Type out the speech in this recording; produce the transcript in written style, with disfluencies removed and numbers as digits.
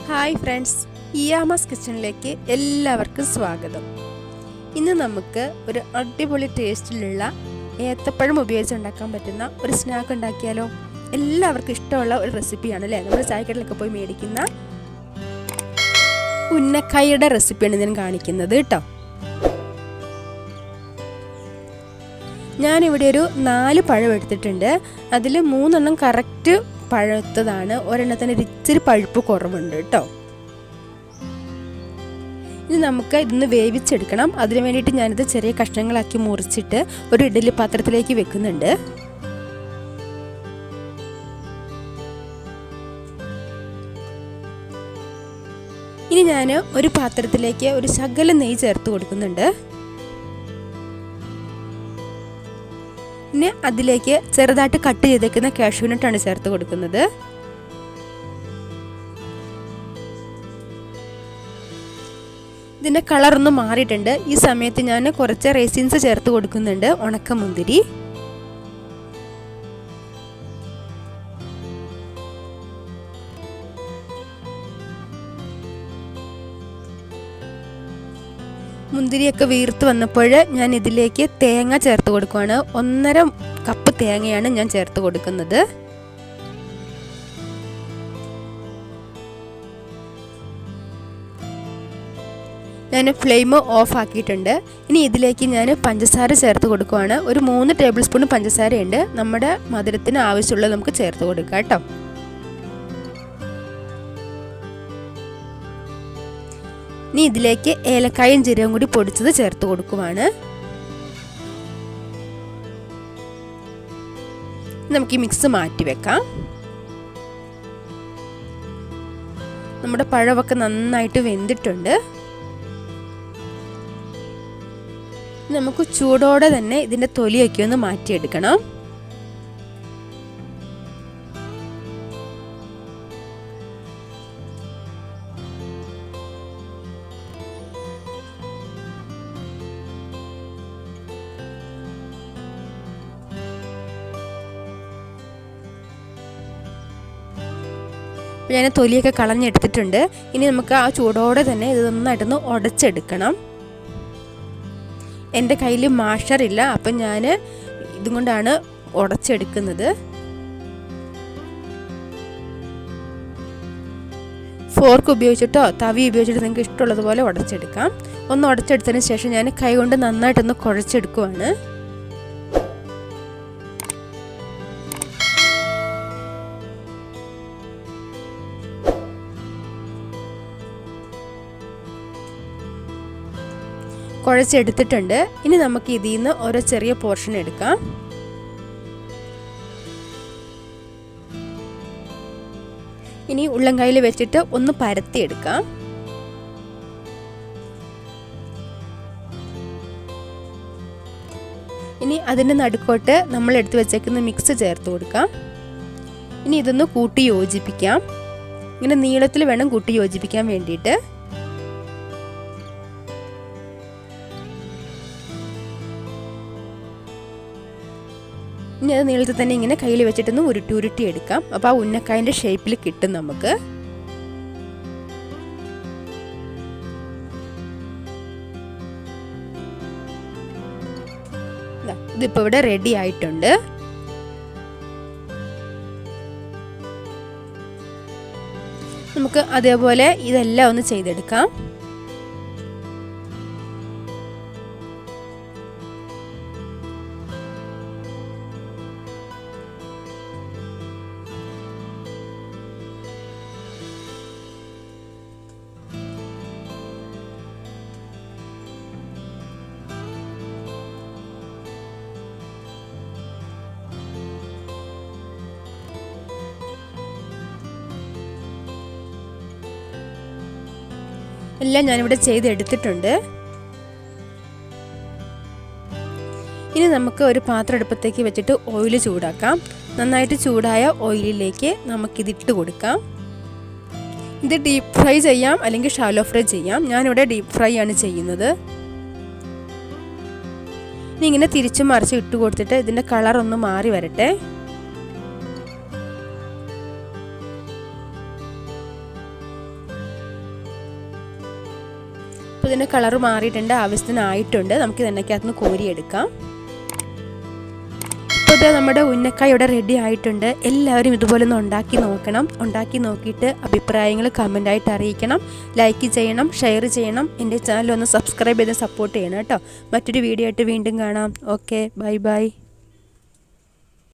Hi friends, ഇയാമാസ് കിച്ചണിലേക്ക് എല്ലാവർക്കും സ്വാഗതം. ഇന്ന് നമുക്ക് ഒരു അടിപൊളി ടേസ്റ്റിലുള്ള ഏത്തപ്പഴം ഉപയോഗിച്ച് ഉണ്ടാക്കാൻ പറ്റുന്ന ഒരു സ്നാക്ക് ഉണ്ടാക്കിയാലോ? എല്ലാവർക്കും ഇഷ്ടമുള്ള ഒരു റെസിപ്പിയാണ് അല്ലേ? നമ്മൾ ചായക്കടയിലൊക്കെ പോയി മേടിക്കുന്ന ഉന്നക്കായയുടെ റെസിപ്പിയാണ് ഞാൻ കാണിക്കുന്നത് കേട്ടോ. ഞാനിവിടെ ഒരു 4 പഴം എടുത്തിട്ടുണ്ട്. അതിൽ 3 എണ്ണം കറക്റ്റ് പഴുത്തതാണ്, ഒരെണ്ണത്തിന് ഇച്ചിരി പഴുപ്പ് കുറവുണ്ട് കേട്ടോ. ഇനി നമുക്ക് ഇതൊന്ന് വേവിച്ചെടുക്കണം. അതിനു വേണ്ടിയിട്ട് ഞാനിത് ചെറിയ കഷ്ണങ്ങളാക്കി മുറിച്ചിട്ട് ഒരു ഇഡ്ഡലി പാത്രത്തിലേക്ക് വെക്കുന്നുണ്ട്. ഇനി ഞാൻ ഒരു പാത്രത്തിലേക്ക് ഒരു ശകലം നെയ്യ് ചേർത്ത് കൊടുക്കുന്നുണ്ട്. പിന്നെ അതിലേക്ക് ചെറുതായിട്ട് കട്ട് ചെയ്തേക്കുന്ന കാഷ്യൂ നട്ടാണ് ചേർത്ത് കൊടുക്കുന്നത്. ഇതിൻ്റെ കളറൊന്ന് മാറിയിട്ടുണ്ട്. ഈ സമയത്ത് ഞാൻ കുറച്ച് റേസിൻസ് ചേർത്ത് കൊടുക്കുന്നുണ്ട്, ഉണക്കമുന്തിരി. മുന്തിരിയൊക്കെ വീർത്ത് വന്നപ്പോൾ ഞാൻ ഇതിലേക്ക് തേങ്ങ ചേർത്ത് കൊടുക്കുകയാണ്. 1.5 കപ്പ് തേങ്ങയാണ് ഞാൻ ചേർത്ത് കൊടുക്കുന്നത്. ഞാൻ ഫ്ലെയിം ഓഫ് ആക്കിയിട്ടുണ്ട്. ഇനി ഇതിലേക്ക് ഞാൻ പഞ്ചസാര ചേർത്ത് കൊടുക്കുകയാണ്. ഒരു 3 ടേബിൾ സ്പൂൺ പഞ്ചസാരയുണ്ട്. നമ്മുടെ മധുരത്തിന് ആവശ്യമുള്ളത് നമുക്ക് ചേർത്ത് കൊടുക്കാം കേട്ടോ. ഇനി ഇതിലേക്ക് ഏലക്കായും ജീരകവും കൂടി പൊടിച്ചത് ചേർത്ത് കൊടുക്കുവാണ്. നമുക്ക് ഈ മിക്സ് മാറ്റി വെക്കാം. നമ്മുടെ പഴമൊക്കെ നന്നായിട്ട് വെന്തിട്ടുണ്ട്. നമുക്ക് ചൂടോടെ തന്നെ ഇതിൻ്റെ തൊലിയൊക്കെ ഒന്ന് മാറ്റിയെടുക്കണം. ഞാൻ തൊലിയൊക്കെ കളഞ്ഞെടുത്തിട്ടുണ്ട്. ഇനി നമുക്ക് ആ ചൂടോടെ തന്നെ ഇത് നന്നായിട്ടൊന്ന് ഉടച്ചെടുക്കണം. എൻ്റെ കയ്യിൽ മാഷറില്ല, അപ്പം ഞാൻ ഇതും കൊണ്ടാണ് ഉടച്ചെടുക്കുന്നത്. ഫോർക്ക് ഉപയോഗിച്ചിട്ടോ തവി ഉപയോഗിച്ചിട്ടോ നിങ്ങൾക്ക് ഇഷ്ടമുള്ളതുപോലെ ഉടച്ചെടുക്കാം. ഒന്ന് ഉടച്ചെടുത്തതിന് ശേഷം ഞാൻ കൈ കൊണ്ട് നന്നായിട്ടൊന്ന് കുഴച്ചെടുക്കുവാണ്. കുഴച്ചെടുത്തിട്ടുണ്ട്. ഇനി നമുക്ക് ഇതിൽ നിന്ന് ഓരോ ചെറിയ പോർഷൻ എടുക്കാം. ഇനി ഉള്ളം കയ്യിൽ വെച്ചിട്ട് ഒന്ന് പരത്തിയെടുക്കാം. ഇനി അതിൻ്റെ നടുക്കോട്ട് നമ്മൾ എടുത്തു വെച്ചേക്കുന്ന മിക്സ് ചേർത്ത് കൊടുക്കാം. ഇനി ഇതൊന്ന് കൂട്ടി യോജിപ്പിക്കാം. ഇങ്ങനെ നീളത്തിൽ വേണം കൂട്ടി യോജിപ്പിക്കാൻ വേണ്ടിയിട്ട്. ഇനി അത് നീളത്തിൽ തന്നെ ഇങ്ങനെ കയ്യിൽ വെച്ചിട്ടൊന്ന് ഉരുട്ടി എടുക്കാം. അപ്പോൾ ആ ഉന്നക്കായൻ്റെ ഷേപ്പിൽ കിട്ടും നമുക്ക്. ഇതിപ്പോൾ ഇവിടെ റെഡി ആയിട്ടുണ്ട്. നമുക്ക് അതേപോലെ ഇതെല്ലാം ഒന്ന് ചെയ്തെടുക്കാം. എല്ലാം ഞാനിവിടെ ചെയ്തെടുത്തിട്ടുണ്ട്. ഇനി നമുക്ക് ഒരു പാത്രം അടുപ്പത്തേക്ക് വെച്ചിട്ട് ഓയിൽ ചൂടാക്കാം. നന്നായിട്ട് ചൂടായ ഓയിലിലേക്ക് നമുക്കിതിട്ട് കൊടുക്കാം. ഇത് ഡീപ്പ് ഫ്രൈ ചെയ്യാം, അല്ലെങ്കിൽ ഷാലോ ഫ്രൈ ചെയ്യാം. ഞാനിവിടെ ഡീപ്പ് ഫ്രൈ ആണ് ചെയ്യുന്നത്. ഇനി ഇങ്ങനെ തിരിച്ചും മറിച്ച് ഇട്ട് കൊടുത്തിട്ട് ഇതിൻ്റെ കളർ ഒന്ന് മാറി വരട്ടെ. ഇപ്പോൾ ഇതിൻ്റെ കളർ മാറിയിട്ടുണ്ട്, ആവശ്യത്തിനായിട്ടുണ്ട്. നമുക്ക് എണ്ണയ്ക്കകത്ത് നിന്ന് കോരിയെടുക്കാം. ഇപ്പോൾ ഇത് നമ്മുടെ ഉന്നക്കായ ഇവിടെ റെഡി ആയിട്ടുണ്ട്. എല്ലാവരും ഇതുപോലെ ഒന്ന് ഉണ്ടാക്കി നോക്കണം. ഉണ്ടാക്കി നോക്കിയിട്ട് അഭിപ്രായങ്ങൾ കമൻ്റായിട്ട് അറിയിക്കണം. ലൈക്ക് ചെയ്യണം, ഷെയർ ചെയ്യണം. എൻ്റെ ചാനൽ ഒന്ന് സബ്സ്ക്രൈബ് ചെയ്ത് സപ്പോർട്ട് ചെയ്യണം കേട്ടോ. മറ്റൊരു വീഡിയോ ആയിട്ട് വീണ്ടും കാണാം. Okay, bye bye.